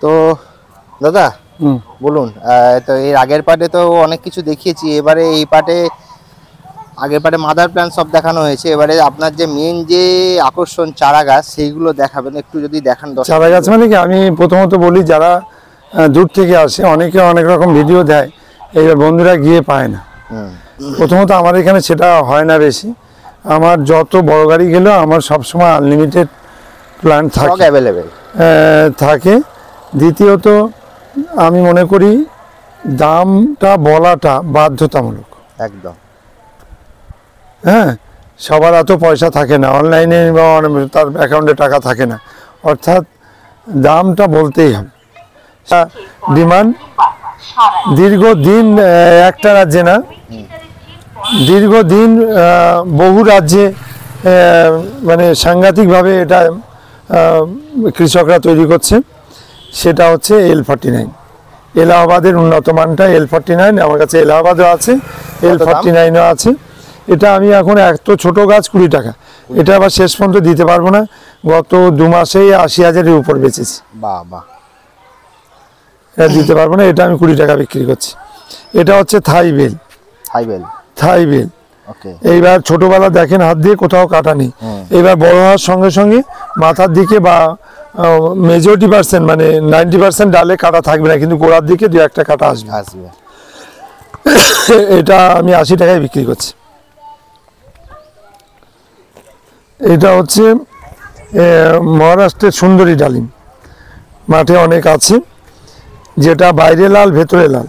তো দাদা বলুন, তো এর আগের পার্টে তো অনেক কিছু দেখিয়েছি, এবারে এই পার্টে আগের পার্টে মাদার প্ল্যান্ট সব দেখানো হয়েছে, এবারে আপনার যে মেন যে আকর্ষণ চারা গাছ সেইগুলো দেখাবেন, একটু যদি দেখান। চারা গাছ মানে কি, আমি প্রথমত বলি যারা দূর থেকে আসে অনেকে অনেক রকম ভিডিও দেয়, এইবার বন্ধুরা গিয়ে পায় না। প্রথমত আমার এখানে সেটা হয় না বেশি, আমার যত বড় গাড়ি গেলেও আমার সবসময় আনলিমিটেড প্ল্যান্ট থাকে, অ্যাভেলেবেল থাকে। দ্বিতীয়ত আমি মনে করি দামটা বলাটা বাধ্যতামূলক। একদম। হ্যাঁ, সবার এত পয়সা থাকে না, অনলাইনে বা তার অ্যাকাউন্টে টাকা থাকে না, অর্থাৎ দামটা বলতেই হবে। ডিমান্ড দীর্ঘদিন একটা রাজ্যে না, দীর্ঘদিন বহু রাজ্যে মানে সাংঘাতিকভাবে এটা কৃষকরা তৈরি করছে। সেটা হচ্ছে L49, এলাহাবাদের উন্নত মানটা L49। আমার কাছে এলাহাবাদও আছে, L49ও আছে। এটা আমি এখন এত ছোট গাছ 20 টাকা, এটা আবার শেষ পর্যন্ত দিতে পারবো না। গত 2 মাসেই 80,000-এর উপর বেচেছি। বাবা, এটা দিতে পারবো না, এটা আমি 20 টাকা বিক্রি করছি। এটা হচ্ছে থাইবেল। থাইবেল এইবার ছোটবেলা দেখেন হাত দিয়ে কোথাও কাটা নেই, এবার বড় হওয়ার সঙ্গে সঙ্গে মাথার দিকে বা মেজরিটি% মানে 90% ডালে কাটা থাকবে না, কিন্তু গোড়ার দিকে 2-1টা কাটা আসবে। এটা আমি 80 টাকায় বিক্রি করছি। এটা হচ্ছে মহারাষ্ট্রের সুন্দরী ডালিম, মাঠে অনেক আছে, যেটা বাইরে লাল ভেতরে লাল,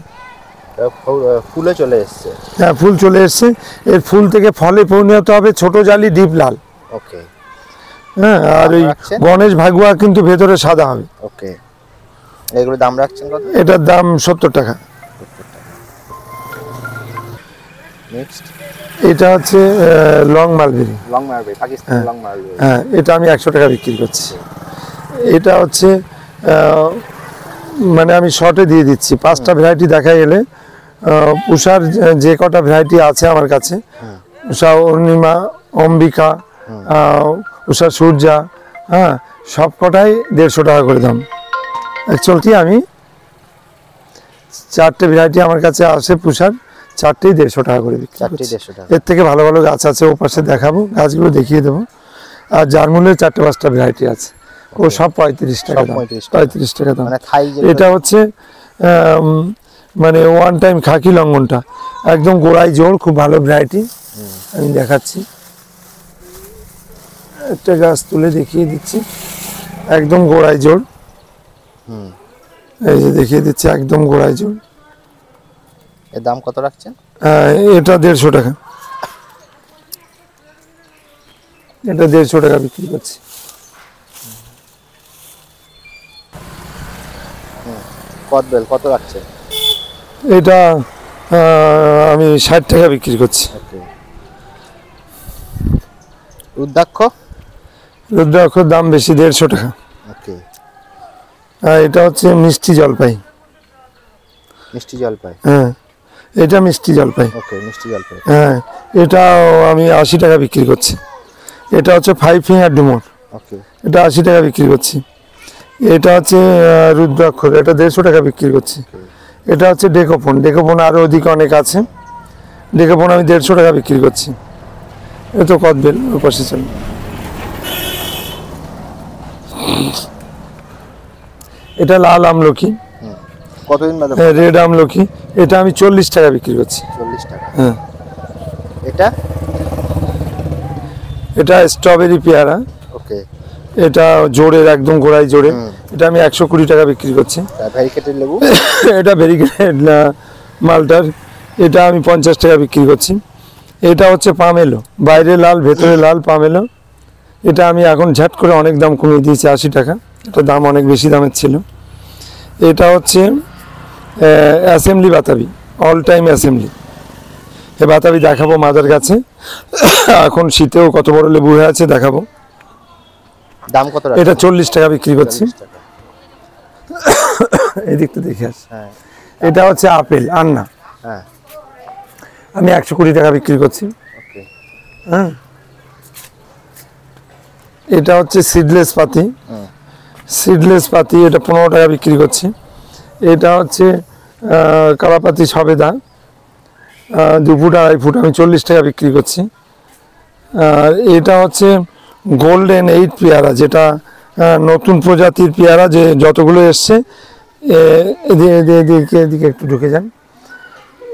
ফুলে চলে এসছে। হ্যাঁ, ফুল চলে এসছে। এর ফুল থেকে ফলে পরিণত হবে ছোট জালি ডিপ লাল। ওকে। হ্যাঁ, আর ওই গণেশ ভাগুয়া কিন্তু ভেতরে সাদা হবে। ওকে। এগুলোর দাম রাখছেন কত? এটার দাম 70 টাকা। নেক্সট এটা হচ্ছে long mulberry, Pakistani long mulberry. হ্যাঁ, এটা আমি 100 টাকা বিক্রি করছি। এটা হচ্ছে মানে আমি শর্টে দিয়ে দিচ্ছি, 5টা ভ্যারাইটি দেখা গেলে উষার যে কটা ভ্যারাইটি আছে আমার কাছে, উষা অরুণিমা, অম্বিকা, উষা সূর্যা, হ্যাঁ, সব কটাই 150 টাকা করে দাম। অ্যাকচুয়ালি আমি 4টে ভ্যারাইটি আমার কাছে আসে পুষার, 4টেই 150 টাকা করে বিক্রি করছি। এর থেকে ভালো ভালো গাছ আছে, ও পাশে দেখাবো, গাছগুলো দেখিয়ে দেবো। আর যার মূল্যে 4-5টা ভ্যারাইটি আছে, ও সব 35 টাকা দাম। 35 টাকা দাম। এটা হচ্ছে মানে ওয়ান টাইম খাকি লঙ্ঘনটা, একদম গোড়ায় জোর, খুব ভালো ভ্যারাইটি। আমি দেখাচ্ছি, একটা গাছ তুলে দেখিয়ে দিচ্ছি, একদম গোড়ায় জোর। এই যে দেখিয়ে দিচ্ছি, একদম গোড়ায় জোর। এর দাম কত রাখছেন? এটা 150 টাকা। এটা 150 টাকা বিক্রি করছি। কদবেল কত রাখছেন? এটা আমি 60 টাকা বিক্রি করছি। রুদ্রাক্ষর দাম বেশি, 150 টাকা। এটা হচ্ছে মিষ্টি জলপাই। হ্যাঁ, এটা মিষ্টি জলপাই। হ্যাঁ, এটা আমি 80 টাকা বিক্রি করছি। এটা হচ্ছে 5 ফিঙ্গার ডুমোর, এটা 80 টাকা বিক্রি করছি। এটা হচ্ছে রুদ্রাক্ষর, এটা 150 টাকা বিক্রি করছি। এটা হচ্ছে ডেকোপন, ডেকোপন আরও ওদিকে অনেক আছে, ডেকোপন আমি 150 টাকা বিক্রি করছি। এ তো কদবেল, ওর পাশে চল। এটা লাল আমলকি, কতদিন বাদে? রেড আমলকি, এটা আমি 40 টাকা বিক্রি করছি। 40 টাকা। হ্যাঁ। এটা স্ট্রবেরি পেয়ারা। ওকে। এটা জোরের, একদম গোড়ায় জোরে, এটা আমি 120 টাকা বিক্রি করছি। ভ্যারিকেটেড লেবু, এটা ভ্যারিকেটেড মালটার, এটা আমি 50 টাকা বিক্রি করছি। এটা হচ্ছে পামেলো, বাইরে লাল ভেতরে লাল পামেলো, এটা আমি এখন ঝাট করে অনেক দাম কমিয়ে দিয়েছি, 80 টাকা। এটা দাম অনেক বেশি দামের ছিল। এটা হচ্ছে অ্যাসেম্বলি বাতাবি, অল টাইম অ্যাসেম্বলি। এ বাতাবি দেখাবো মাদার গাছে, এখন শীতেও কত বড় লেবু হয়ে আছে দেখাবো। দাম কত? এটা 40 টাকা বিক্রি করছি। এই দিকটা দেখে আস। এটা হচ্ছে আপেল আন্না, আমি 120 টাকা বিক্রি করছি। হ্যাঁ, এটা হচ্ছে সিডলেস পাতি, সিডলেস পাতি, এটা 15 টাকা বিক্রি করছি। এটা হচ্ছে কালাপাতি সবেদা, 2 ফুট 2.5 ফুট, আমি 40 টাকা বিক্রি করছি। আর এটা হচ্ছে গোল্ডেন 8 পেয়ারা, যেটা নতুন প্রজাতির পেয়ারা, যে যতগুলো এসছে এদিকে একটু ঢুকে যান।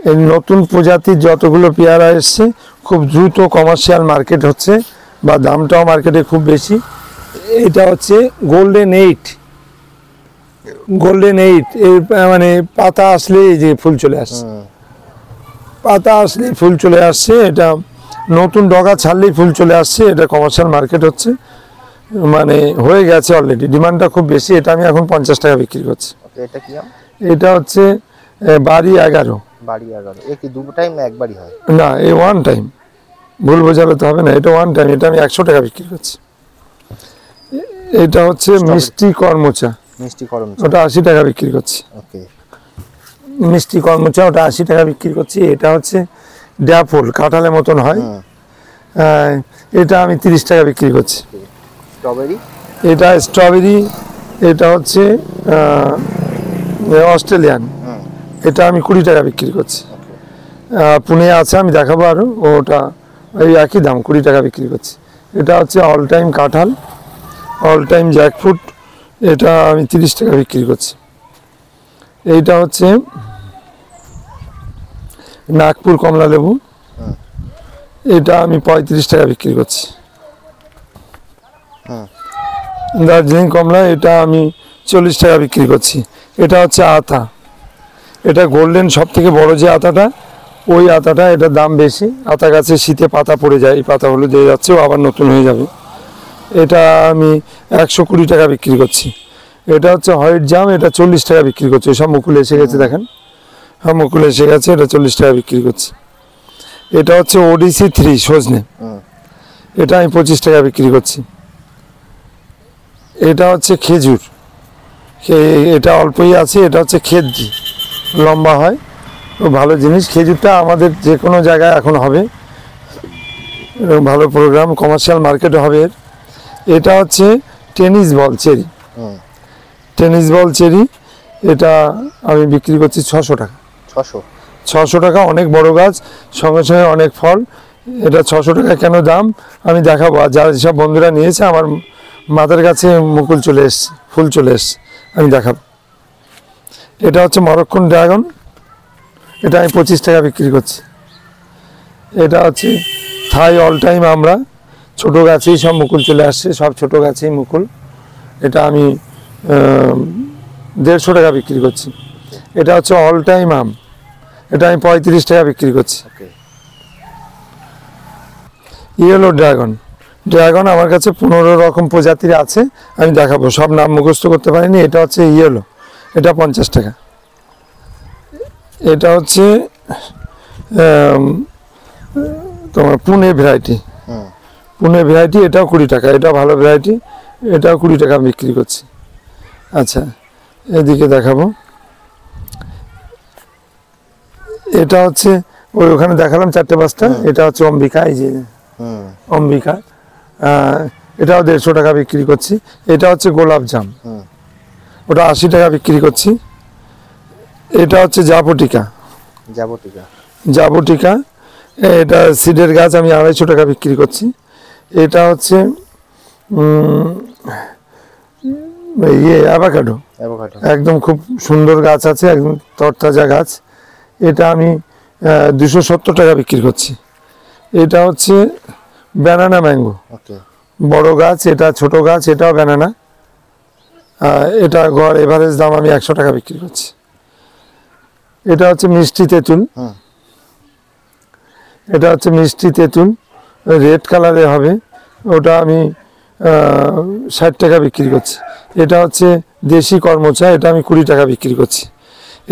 এই নতুন প্রজাতির যতগুলো পেয়ারা এসছে খুব দ্রুত কমার্শিয়াল মার্কেট হচ্ছে, বা দামটাও মার্কেটে খুব বেশি। এটা হচ্ছে গোল্ডেন 8, গোল্ডেন 8 এর মানে পাতা আসলে এই যে ফুল চলে আসছে, পাতা আসলে ফুল চলে আসছে, এটা নতুন ডগা ছাড়লেই ফুল চলে আসছে। এটা কমার্শিয়াল মার্কেট হচ্ছে, মানে হয়ে গেছে অলরেডি, ডিমান্ডটা খুব বেশি। এটা আমি এখন 50 টাকা বিক্রি করছি। এটা কি আম? এটা হচ্ছে বাড়ি 11। বাড়ি 11, এ কি 2 টাইম একবারই হয়? না, এই 1 টাইম, ভুল বোঝালে তো হবে না, এটা 1 টাইম। এটা আমি 100 টাকা বিক্রি করছি। এটা হচ্ছে মিষ্টি কর্মচা, মিষ্টি করম, ওটা 80 টাকা বিক্রি করছি। ওকে। মিষ্টি কর্মচা, ওটা 80 টাকা বিক্রি করছি। এটা হচ্ছে ড্যাফল, কাঁঠালের মতন হয়, এটা আমি 30 টাকা বিক্রি করছি। স্ট্রবেরি, এটা স্ট্রবেরি, এটা হচ্ছে অস্ট্রেলিয়ান, এটা আমি 20 টাকা বিক্রি করছি। পুনে আছে, আমি দেখাবো আরও, ওটা এই একই দাম, 20 টাকা বিক্রি করছি। এটা হচ্ছে অল টাইম কাঁঠাল, অল টাইম জ্যাকফ্রুট, এটা আমি 30 টাকা বিক্রি করছি। এইটা হচ্ছে নাগপুর কমলা লেবু, এটা আমি 35 টাকা বিক্রি করছি। দার্জিলিং কমলা, এটা আমি 40 টাকা বিক্রি করছি। এটা হচ্ছে আতা, এটা গোল্ডেন সব থেকে বড় যে আতাটা, ওই আতাটা, এটার দাম বেশি। আতা গাছে শীতে পাতা পড়ে যায়, এই পাতাগুলো দিয়ে যাচ্ছে, ও আবার নতুন হয়ে যাবে। এটা আমি 120 টাকা বিক্রি করছি। এটা হচ্ছে হোয়াইট জাম, এটা 40 টাকা বিক্রি করছি। সব মুকুল এসে গেছে, দেখেন, হ্যাঁ মুকুল এসে গেছে, এটা 40 টাকা বিক্রি করছি। এটা হচ্ছে ওডিসি 3 সজনে, এটা আমি 25 টাকা বিক্রি করছি। এটা হচ্ছে খেজুর, এটা অল্পই আছে, এটা হচ্ছে খেজুর, লম্বা হয়, ভালো জিনিস। খেজুরটা আমাদের যে কোনো জায়গায় এখন হবে, ভালো প্রোগ্রাম, কমার্শিয়াল মার্কেটে হবে এর। এটা হচ্ছে tennis ball cherry, tennis ball cherry, এটা আমি বিক্রি করছি 600 টাকা। 600 টাকা, অনেক বড় গাছ, সঙ্গে সঙ্গে অনেক ফল। এটা 600 টাকা কেন দাম আমি দেখাবো। আর যারা যেসব বন্ধুরা নিয়েছে, আমার মাথার কাছে মুকুল চলে এসছে, ফুল চলে এসছে, আমি দেখাবো। এটা হচ্ছে মরক্কন ড্রাগন, এটা আমি 25 টাকা বিক্রি করছি। এটা হচ্ছে থাই অল টাইম আমরা, ছোটো গাছেই সব মুকুল চলে আসছে, সব ছোটো গাছেই মুকুল। এটা আমি 150 টাকা বিক্রি করছি। এটা হচ্ছে অল টাইম আম, এটা আমি 35 টাকা বিক্রি করছি। ইয়েলো ড্রাগন, ড্রাগন আমার কাছে 15 রকম প্রজাতির আছে, আমি দেখাবো, সব নাম মুখস্থ করতে পারিনি। এটা হচ্ছে ইয়েলো, এটা 50 টাকা। এটা হচ্ছে তোমার পুনে ভ্যারাইটি, পুনে ভ্যারাইটি, এটাও 20 টাকা, এটাও ভালো ভ্যারাইটি, এটাও 20 টাকা বিক্রি করছি। আচ্ছা, এদিকে দেখাবো। এটা হচ্ছে ওই ওখানে দেখালাম 4-5টা, এটা হচ্ছে অম্বিকা, এই যে অম্বিকা, এটাও 150 টাকা বিক্রি করছি। এটা হচ্ছে গোলাপ জাম, ওটা 80 টাকা বিক্রি করছি। এটা হচ্ছে জাবটিকা, জাবটিকা, এটা সিডের গাছ, আমি 250 টাকা বিক্রি করছি। এটা হচ্ছে অ্যাভোকাডো, একদম খুব সুন্দর গাছ আছে, একদম তরতাজা গাছ, এটা আমি 270 টাকা বিক্রি করছি। এটা হচ্ছে ব্যানানা ম্যাঙ্গো, বড় গাছ, এটা ছোট গাছ, এটাও ব্যানানা, এটা গড় এভারেজ দাম আমি 100 টাকা বিক্রি করছি। এটা হচ্ছে মিষ্টি তেঁতুল, এটা হচ্ছে মিষ্টি তেঁতুল, রেড কালারে হবে, ওটা আমি 60 টাকা বিক্রি করছি। এটা হচ্ছে দেশি কর্মচা, এটা আমি 20 টাকা বিক্রি করছি।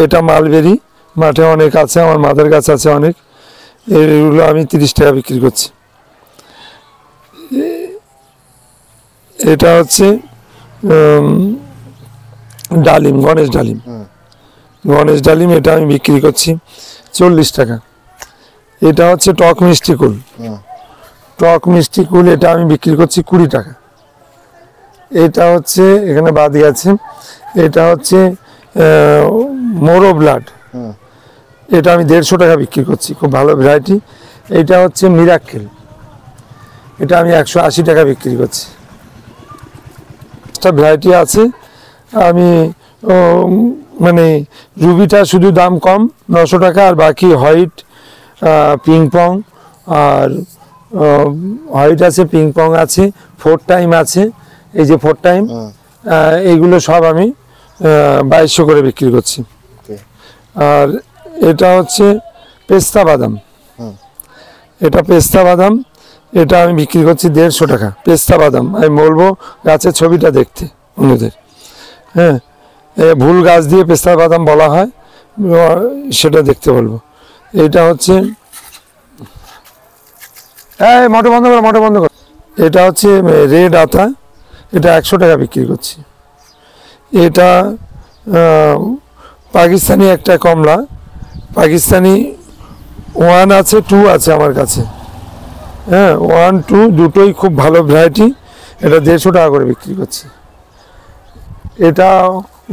এটা মালবেরি, মাঠে অনেক আছে, আমার মাদার গাছ আছে অনেক, এগুলো আমি 30 টাকা বিক্রি করছি। এটা হচ্ছে ডালিম, গণেশ ডালিম, গণেশ ডালিম, এটা আমি বিক্রি করছি 40 টাকা। এটা হচ্ছে টক মিষ্টি কুল, টক মিষ্টি কুল, এটা আমি বিক্রি করছি 20 টাকা। এটা হচ্ছে এখানে বাদ গেছে, এটা হচ্ছে মোরো ব্লাড, এটা আমি 150 টাকা বিক্রি করছি, খুব ভালো ভ্যারাইটি। এটা হচ্ছে মিরাক্কেল, এটা আমি 180 টাকা বিক্রি করছি। একটা ভ্যারাইটি আছে আমি মানে রুবিটা শুধু দাম কম 900 টাকা, আর বাকি হোয়াইট, পিং পং, আর হোয়াইট আছে, পিং পং আছে, 4 টাইম আছে, এই যে 4 টাইম, এইগুলো সব আমি 2200 করে বিক্রি করছি। আর এটা হচ্ছে পেস্তা বাদাম, এটা পেস্তা বাদাম, এটা আমি বিক্রি করছি 150 টাকা। পেস্তা বাদাম আমি বলবো গাছের ছবিটা দেখতে অন্যদের, হ্যাঁ, ভুল গাছ দিয়ে পেস্তা বাদাম বলা হয়, সেটা দেখতে বলবো। এটা হচ্ছে মোটর বন্ধ করো, মোটর বন্ধ করো। এটা হচ্ছে রেড আতা, এটা 100 টাকা বিক্রি করছি। এটা পাকিস্তানি একটা কমলা, পাকিস্তানি 1 আছে 2 আছে আমার কাছে, হ্যাঁ 1 2 দুটোই খুব ভালো ভ্যারাইটি, এটা 150 টাকা করে বিক্রি করছি। এটা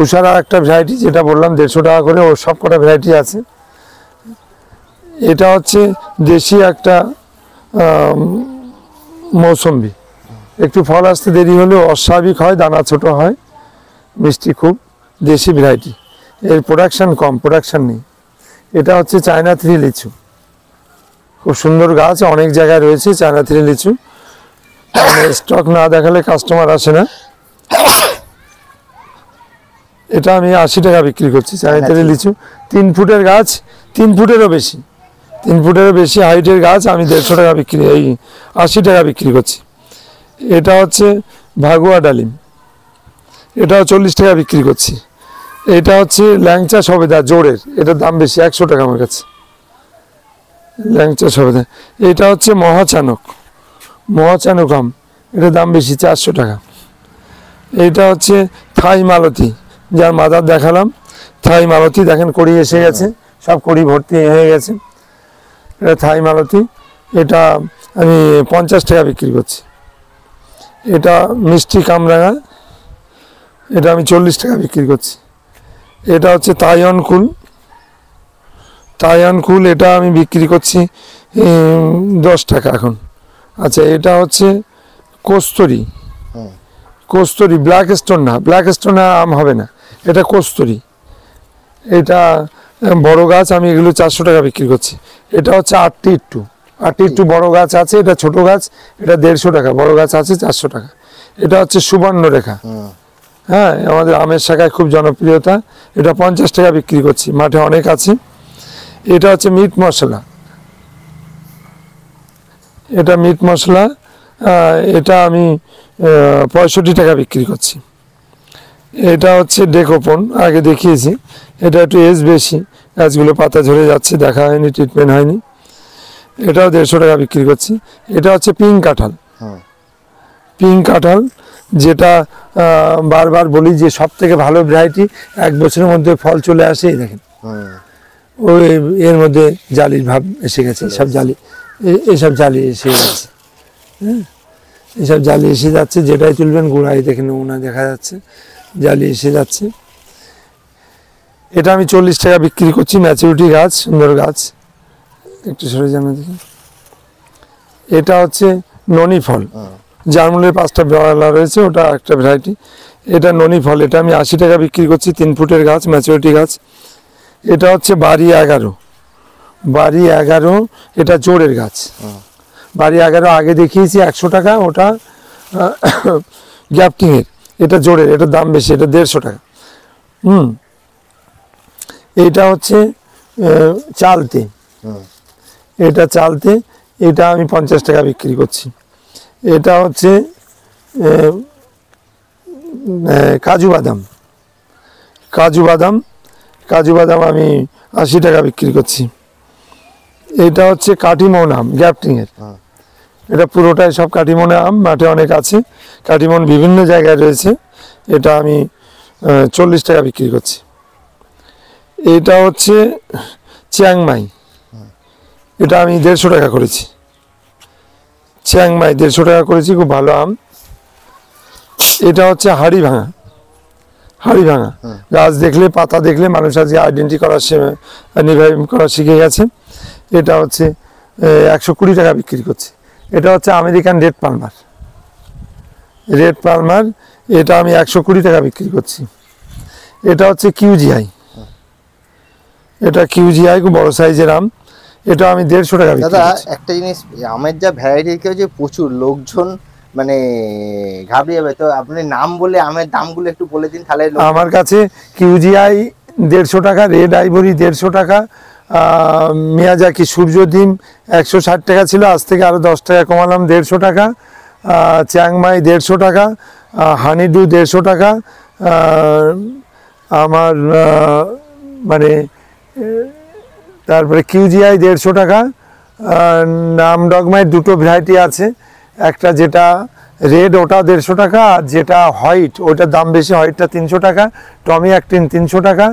উষারা একটা ভ্যারাইটি, যেটা বললাম 150 টাকা করে, ওর সব কটা ভ্যারাইটি আছে। এটা হচ্ছে দেশি একটা মৌসম্বি, একটু ফল আসতে দেরি হলেও অস্বাভাবিক হয়, দানা ছোট হয়, মিষ্টি খুব, দেশি ভ্যারাইটি, এর প্রোডাকশান কম, প্রোডাকশান নেই। এটা হচ্ছে চায়না 3 লিচু, খুব সুন্দর গাছ, অনেক জায়গায় রয়েছে চায়না 3 লিচু, স্টক না দেখালে কাস্টমার আসে না। এটা আমি 80 টাকা বিক্রি করছি, চায়না 3 লিচু, 3 ফুটের গাছ, 3 ফুটেরও বেশি, 3 ফুটেরও বেশি হাইটের গাছ, আমি 150 টাকা বিক্রি, এই 80 টাকা বিক্রি করছি। এটা হচ্ছে ভাগুয়া ডালিম, এটাও 40 টাকা বিক্রি করছি। এটা হচ্ছে ল্যাংচা সবেদা জোরের, এটার দাম বেশি, 100 টাকা আমার কাছে, ল্যাংচা সবেদা। এটা হচ্ছে মহাচানক, মহাচানক আম, এটার দাম বেশি, 400 টাকা। এইটা হচ্ছে থাই মালতী, যার মাদার দেখালাম, থাই মালতী, দেখেন কড়ি এসে গেছে, সব কড়ি ভর্তি হয়ে গেছে, এটা থাই মালতী, এটা আমি 50 টাকা বিক্রি করছি। এটা মিষ্টি কামরাঙা, এটা আমি 40 টাকা বিক্রি করছি। এটা হচ্ছে তাইওয়ান কুল, তাইওয়ান কুল, এটা আমি বিক্রি করছি 10 টাকা এখন। আচ্ছা, এটা হচ্ছে কস্তুরি, কস্তুরি, ব্ল্যাক স্টোন না, ব্ল্যাক স্টোন আম হবে না, এটা কস্তুরি, এটা বড় গাছ, আমি এগুলো 400 টাকা বিক্রি করছি। এটা হচ্ছে 8 বড় গাছ আছে, এটা ছোট গাছ, এটা 150 টাকা, বড় গাছ আছে 400 টাকা। এটা হচ্ছে সুবর্ণরেখা, হ্যাঁ, আমাদের আমের শাখায় খুব জনপ্রিয়তা, এটা 50 টাকা বিক্রি করছি, মাঠে অনেক আছে। এটা হচ্ছে মিট মশলা, এটা মিট মশলা, এটা আমি 65 টাকা বিক্রি করছি। এটা হচ্ছে ডেকোপন, আগে দেখিয়েছি, এটা একটু এজ বেশি, গাছগুলো পাতা ঝরে যাচ্ছে, দেখা হয়নি, ট্রিটমেন্ট হয়নি, এটাও 150 টাকা বিক্রি করছি। এটা হচ্ছে পিঙ্ক কাঁঠাল, পিঙ্ক কাঁঠাল, যেটা বারবার বলি যে সব থেকে ভালো ভ্যারাইটি, 1 বছরের মধ্যে ফল চলে আসে, এই দেখেন ওই এর মধ্যে জালির ভাব এসে গেছে, সব জালি, এসব জালি এসে যাচ্ছে, হ্যাঁ, এসব জালি এসে যাচ্ছে, যেটাই তুলবেন গোড়ায় দেখেন নমুনা দেখা যাচ্ছে, জালি এসে যাচ্ছে। এটা আমি 40 টাকা বিক্রি করছি, ম্যাচুরিটি গাছ, সুন্দর গাছ, একটু সরে জানা দেখি। এটা হচ্ছে ননি ফল, জার্মানের 5টা বেলা রয়েছে, ওটা একটা ভ্যারাইটি, এটা ননি ফল, এটা আমি 80 টাকা বিক্রি করছি, 3 ফুটের গাছ, ম্যাচুরিটি গাছ। এটা হচ্ছে বাড়ি 11, বাড়ি 11, এটা জোরের গাছ, বাড়ি 11 আগে দেখিয়েছি 100 টাকা, ওটা গ্যাপটিংয়ের, এটা জোরের, এটার দাম বেশি, এটা 150 টাকা। এটা হচ্ছে চালতে, এটা চালতে, এটা আমি 50 টাকা বিক্রি করছি। এটা হচ্ছে কাজু বাদাম, কাজু বাদাম, কাজু বাদাম আমি 80 টাকা বিক্রি করছি। এটা হচ্ছে কাটিমন আম, গ্যাপটিংয়ের, এটা পুরোটাই সব কাটিমনে আম, মাঠে অনেক আছে, কাটিমন বিভিন্ন জায়গায় রয়েছে, এটা আমি 40 টাকা বিক্রি করছি। এটা হচ্ছে চিয়াংমাই, এটা আমি 150 টাকা করেছি, চিয়াংমাই 150 টাকা করেছি, খুব ভালো আম। এটা হচ্ছে হাড়ি ভাঙা। গাছ দেখলে পাতা দেখলে মানুষ আজকে আইডেন্টি করা শিখে গেছে। এটা হচ্ছে 120 টাকা বিক্রি করছে। এটা হচ্ছে আমেরিকান রেড পালমার, এটা আমি 120 টাকা বিক্রি করছি। এটা হচ্ছে কিউজিআই, এটা কিউজিআই খুব বড় সাইজের আম, এটা আমি 150 টাকা বিক্রি দাদা করছি। একটা জিনিস, আমের যা ভ্যারাইটি যে প্রচুর, লোকজন মানে ঘাবড়ে যাবে, তো আপনি নাম বলে আমের দামগুলো একটু বলে দিন তাহলে। আমার কাছে কিউজিআই 150 টাকা, রেড আইভরি 150 টাকা, মিয়াজাকি সূর্যডিম 160 টাকা ছিল, আজ থেকে আরো 10 টাকা কমালাম, 150 টাকা। চ্যাংমাই 150 টাকা, হানিডু 150 টাকা, আমার মানে তারপরে কিউজিআই 150 টাকা। নামডগমাই দুটো ভ্যারাইটি আছে, একটা যেটা রেড ওটা 150 টাকা, আর যেটা হোয়াইট ওটার দাম বেশি, হোয়াইটটা 300 টাকা। টমি অ্যাক্টিন 300 টাকা,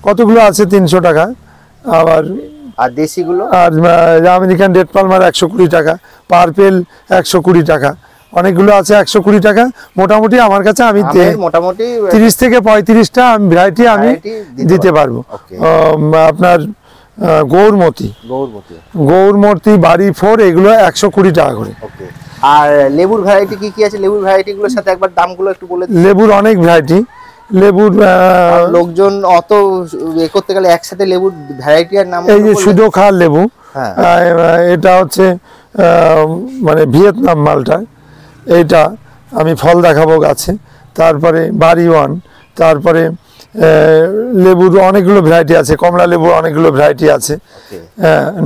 কতগুলো আছে 300 টাকা। আবার আর দেশিগুলো, আর আমেরিকান রেড পালমার 120 টাকা, পার্পেল 120 টাকা, অনেকগুলো আছে 120 টাকা। মোটামুটি আমার কাছে আমি মোটামুটি 30 থেকে 35টা ভ্যারাইটি আমি দিতে পারবো। আপনার গৌরমতি বাড়ি 4 এগুলো 120 টাকা করে। আর লেবুর ভ্যারাইটি কি কি আছে? লেবুর ভ্যারাইটি গুলোর সাথে একবার দামগুলো একটু বলে দিন। লেবুর অনেক ভ্যারাইটি, লেবুর লোকজন অত এ করতে গেলে একসাথে লেবুর ভ্যারাইটি আর নাম, এই যে সুদোখার লেবু, এটা হচ্ছে মানে ভিয়েতনাম মালটা, এইটা আমি ফল দেখাবো গাছে। তারপরে বাড়ি 1, তারপরে লেবুর অনেকগুলো ভ্যারাইটি আছে, কমলা লেবুর অনেকগুলো ভ্যারাইটি আছে,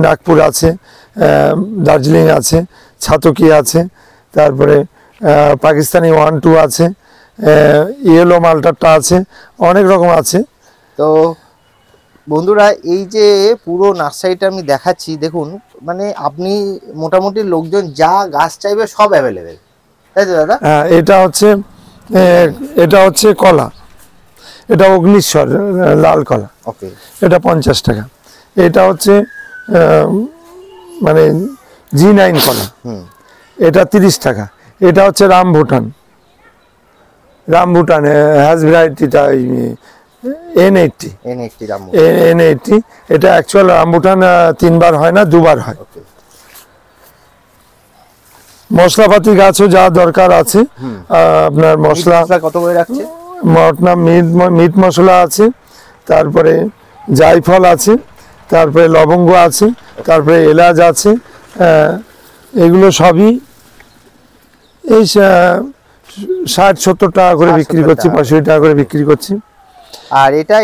নাগপুর আছে, দার্জিলিং আছে, ছাতকি আছে, তারপরে পাকিস্তানি 1, 2 আছে, ইয়েলো মালটারটা আছে, অনেক রকম আছে। তো বন্ধুরা এই যে পুরো নার্সারিটা আমি দেখাচ্ছি, দেখুন মানে আপনি মোটামুটি লোকজন যা গাছ চাইবে সব অ্যাভেলেবেল, তাই তো দাদা? হ্যাঁ, এটা হচ্ছে কলা, এটা অগ্নিশ্বর লাল কলা, এটা 50 টাকা। এটা হচ্ছে মানে G9 কলা, এটা 30 টাকা। এটা হচ্ছে রামভুটান হ্যাজ ভ্যারাইটিটা N80, এটা অ্যাকচুয়াল রামভুটান 3 বার হয় না, 2 বার হয়। মশলাপাতি গাছও যা দরকার আছে, আপনার মশলা কত করে রাখছে? মিট মশলা আছে, তারপরে জায়ফল আছে, তারপরে লবঙ্গ আছে, তারপরে এলাচ আছে, এগুলো সবই এই 60-70 টাকা করে বিক্রি করছি, 65 টাকা করে বিক্রি করছি। আর এটা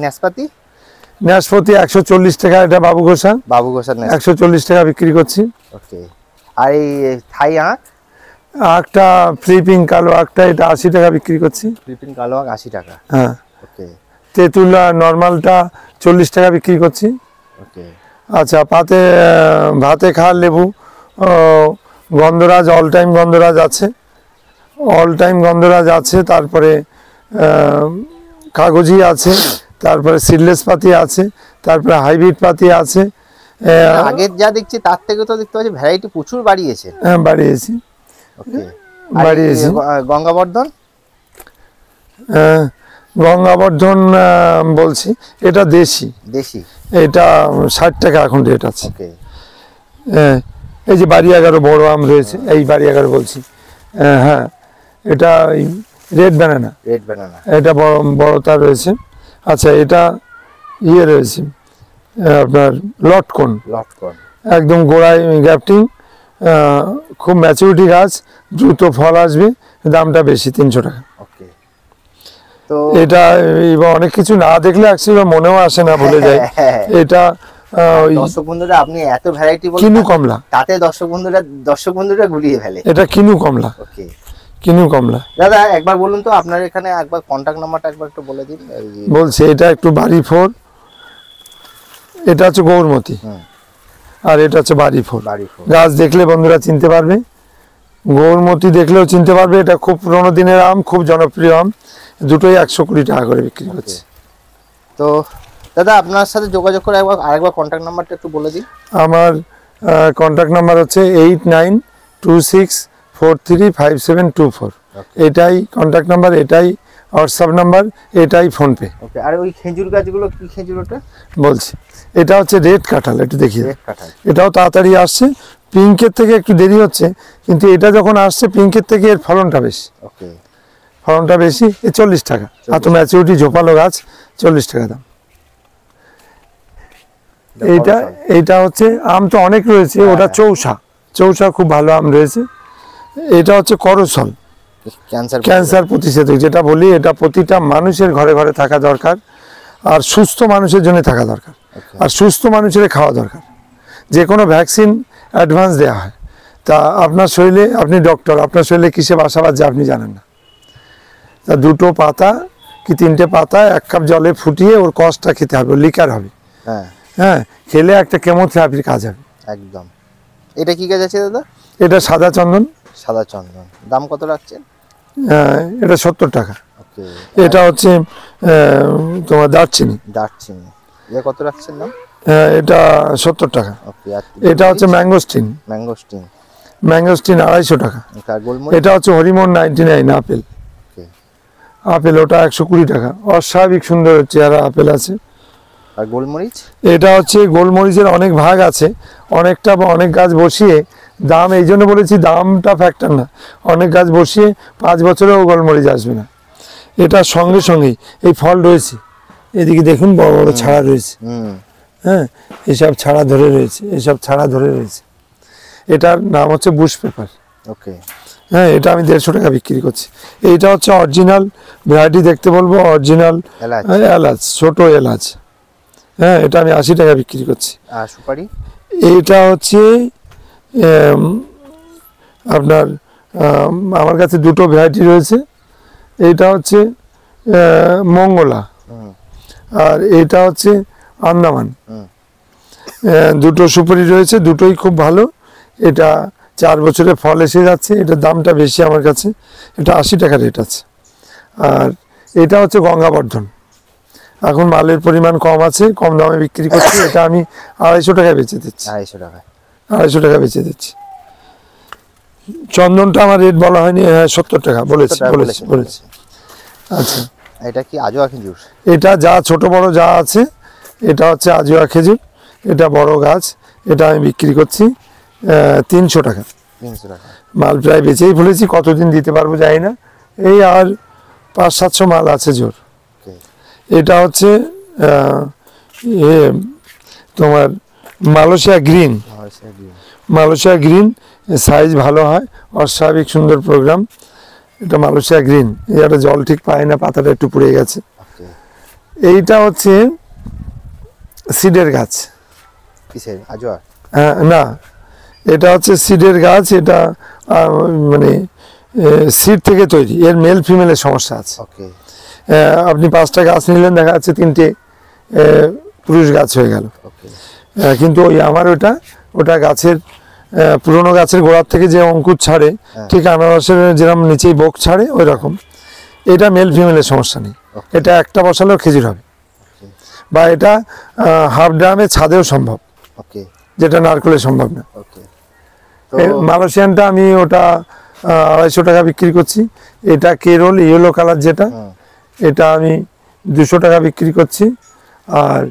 নাশপাতি 140 টাকা, এটা বাবু ঘোষা 140 টাকা বিক্রি করছি। আর এই থাই আখটা ফ্লিপিং কালো আখটা, এটা 80 টাকা বিক্রি করছি। ফ্লিপিং কালো আখ 80 টাকা। হ্যাঁ, তেঁতুলা নর্মালটা 40 টাকা বিক্রি করছি। আচ্ছা, ভাতে খাওয়ার লেবু গন্ধরাজ, অল টাইম গন্ধরাজ আছে, তারপরে কাগজি আছে, তারপরে সিডলেস পাতি আছে, তারপরে হাইব্রিড পাতি আছে। আগের যা দেখছি তার থেকে তো দেখতে পাচ্ছি ভ্যারাইটি প্রচুর বাড়িয়েছে। হ্যাঁ, বাড়িয়েছি। গঙ্গাবর্ধন বলছি, এটা দেশি, এটা 60 টাকা এখন রেট আছে। এই যে বাড়ি 11 বড় আম রয়েছে, এই বাড়ি 11 বলছি। হ্যাঁ, এটা রেড ব্যানানা, এটা বড়টা রয়েছে। আচ্ছা, এটা রয়েছে আপনার লটকন, একদম গোড়ায় গ্যাপটিং, খুব ম্যাচুরিটি গাছ, দ্রুত ফল আসবে, দামটা বেশি 300 টাকা। তো এটা অনেক কিছু না দেখলে অ্যাকচুয়ালি মনেও আসে না, ভুলে যায়। এটা দর্শক বন্ধুরা, আপনি এত ভ্যারাইটি বলেন, কিনু কমলা, তাতে দর্শক বন্ধুরা গুলিয়ে ফেলে। এটা কিনু কমলা। দাদা একবার বলুন তো আপনার এখানে একবার কন্টাক্ট নাম্বারটা একবার একটু বলে দিন। বলছি, এটা একটু বাড়ি 4, এটা হচ্ছে গৌরমতি, আর এটা হচ্ছে বাড়ি 4। গাছ দেখলে বন্ধুরা চিনতে পারবে, গৌরমতি দেখলেও চিনতে পারবে। এটা খুব পুরোনো দিনের আম, খুব জনপ্রিয় আম, দুটোই 120 টাকা করে বিক্রি করছে। তো দাদা আপনার সাথে যোগাযোগ করে আরেকবার কন্টাক্ট নাম্বারটা একটু বলে দিন। আমার কন্টাক্ট নাম্বার হচ্ছে 8926435724। এটাই কন্ট্যাক্ট নাম্বার, এটাই হোয়াটসঅ্যাপ নাম্বার, এটাই ফোনপে। ওকে, আর ওই খেজুর গাছগুলো কি খেজুর ওটা? বলছি, এটা হচ্ছে রেড কাঁঠাল, একটু দেখিয়ে। রেড কাঁঠাল, এটাও তাড়াতাড়ি আসছে, পিঙ্কের থেকে একটু দেরি হচ্ছে, কিন্তু এটা যখন আসছে পিঙ্কের থেকে এর ফলনটা বেশি। ওকে, ফলনটা বেশি। এ 40 টাকা, এত ম্যাচুরিটি ঝোপালো গাছ, 40 টাকা দাম। এইটা হচ্ছে আম তো অনেক রয়েছে, ওটা চৌসা খুব ভালো আম রয়েছে। এটা হচ্ছে করসল, ক্যান্সার প্রতিষেধক যেটা বলি, এটা প্রতিটা মানুষের ঘরে ঘরে থাকা দরকার, আর সুস্থ মানুষের জন্য থাকা দরকার, আর সুস্থ মানুষের খাওয়া দরকার। যে কোনো ভ্যাকসিন অ্যাডভান্স দেওয়া হয়। তা আপনার শরীরে, আপনি ডক্টর, আপনার শরীরে কিসে বাসা বাঁধছে আপনি জানেন না। তা 2টো পাতা কি 3টে পাতা 1 কাপ জলে ফুটিয়ে ওর কষটা খেতে হবে, লিকার হবে। হ্যাঁ, খেলে একটা কেমোথেরাপির কাজ হবে একদম। এটা কি গাছ আছে দাদা? এটা সাদা চন্দন। সাদা চন্দন, দাম কত রাখছেন? এটা 70 টাকা। এটা হচ্ছে তোমার দারচিনি। এটা কত রাখছেন দাম? এটা 70 টাকা। এটা হচ্ছে ম্যাঙ্গোস্টিন 250 টাকা। এটা হচ্ছে হরিমন 99 আপেল, ওটা 120 টাকা। অস্বাভাবিক সুন্দর চেহারা আপেল আছে। আর গোলমরিচ? এটা হচ্ছে গোলমরিচের অনেক ভাগ আছে, অনেকটা বা অনেক গাছ বসিয়ে দাম, এই জন্য বলেছি দামটা ফ্যাক্টর না। অনেক গাছ বসিয়ে 5 বছরেও গোলমরিচ আসবে না। এটা সঙ্গে সঙ্গেই এই ফল রয়েছে, এদিকে দেখুন বড় বড় ছাড়া রয়েছে। হ্যাঁ, এসব ছাড়া ধরে রয়েছে, এটার নাম হচ্ছে বুশ পেপার। ওকে, হ্যাঁ, এটা আমি 150 টাকা বিক্রি করছি। এইটা হচ্ছে অরিজিনাল ভ্যারাইটি, দেখতে বলবো অরিজিনাল এলাচ, ছোট এলাচ। হ্যাঁ, এটা আমি 80 টাকা বিক্রি করছি। আর সুপারি? এইটা হচ্ছে আপনার আমার কাছে 2টো ভ্যারাইটি রয়েছে। এইটা হচ্ছে মঙ্গলা, আর এইটা হচ্ছে আন্দামান। 2টো সুপারি রয়েছে, দুটোই খুব ভালো। এটা 4 বছরে ফল এসে যাচ্ছে, এটার দামটা বেশি আমার কাছে, এটা 80 টাকা রেট আছে। আর এটা হচ্ছে গঙ্গাবর্ধন, এখন মালের পরিমাণ কম আছে, কম দামে বিক্রি করছি। এটা আমি 250 টাকায় বেচে দিচ্ছি। 250 টাকা বেচে দিচ্ছি। চন্দনটা আমার রেট বলা হয়নি, 70 টাকা বলেছি। আচ্ছা, এটা কি আজোয়া খেজুর? এটা যা ছোট বড় যা আছে, এটা হচ্ছে আজোয়া খেজুর। এটা বড় গাছ, এটা আমি বিক্রি করছি 300 টাকা। মাল প্রায় বেচেই ফেলেছি, কতদিন দিতে পারবো জানি না, এই আর 500-700 মাল আছে জোর। এটা হচ্ছে তোমার মালয়েশিয়া গ্রিন, সাইজ ভালো হয়, অস্বাভাবিক সুন্দর প্রোগ্রাম। এটা মালয়েশিয়া গ্রিন, এটা জল ঠিক পায় না, পাতাটা একটু পুড়ে গেছে। এইটা হচ্ছে সিডের গাছ। না, এটা হচ্ছে সিডের গাছ, এটা মানে সিড থেকে তৈরি, এর মেল ফিমেলের সমস্যা আছে। আপনি 5টা গাছ নিলেন, দেখা যাচ্ছে 3টে পুরুষ গাছ হয়ে গেল। কিন্তু ওই আমার ওটা গাছের পুরনো গাছের গোড়ার থেকে যে অঙ্কুর ছাড়ে, ঠিক আনারসের যেরকম নিচেই বোক ছাড়ে ওই রকম। এটা মেল ফিমেলের সমস্যা নেই, এটা একটা বসালেও খেজুর হবে, বা এটা হাফ ড্রামে ছাদেও সম্ভব, যেটা নারকেলে সম্ভব না। মালয়েশিয়ানটা আমি ওটা 250 টাকা বিক্রি করছি। এটা কেরল ইয়েলো কালার যেটা, এটা আমি 200 টাকা বিক্রি করছি। আর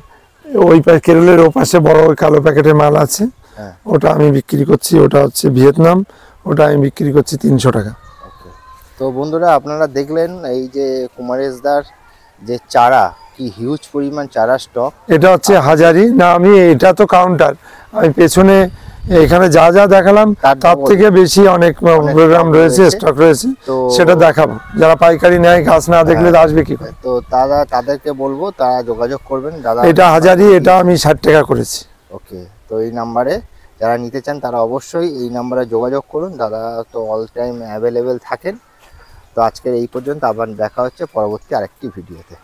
ওই কেরলের ওপাশে বড় কালো প্যাকেটের মাল আছে, ওটা আমি বিক্রি করছি, ওটা হচ্ছে ভিয়েতনাম, ওটা আমি বিক্রি করছি 300 টাকা। তো বন্ধুরা, আপনারা দেখলেন এই যে কুমারেশদার যে চারা, কি হিউজ পরিমাণ চারা স্টক। এটা হচ্ছে হাজারি না, আমি এটা তো কাউন্টার, আমি পেছনে এখানে যা যা দেখালাম তার থেকে বেশি অনেক প্রোগ্রাম রয়েছে, স্টক রয়েছে, সেটা দেখাবো। যারা পাইকারি নেয় গাছ না দেখলে আসবে কি করে? তো তাদেরকে বলবো, তারা যোগাযোগ করবেন। দাদা, এটা হাজারি, এটা আমি 60 টাকা করেছি। ওকে, তো এই নাম্বারে যারা নিতে চান তারা অবশ্যই এই নাম্বারে যোগাযোগ করুন। দাদা তো অল টাইম অ্যাভেলেবেল থাকেন। তো আজকের এই পর্যন্ত, আবার দেখা হচ্ছে পরবর্তী আরেকটি ভিডিওতে।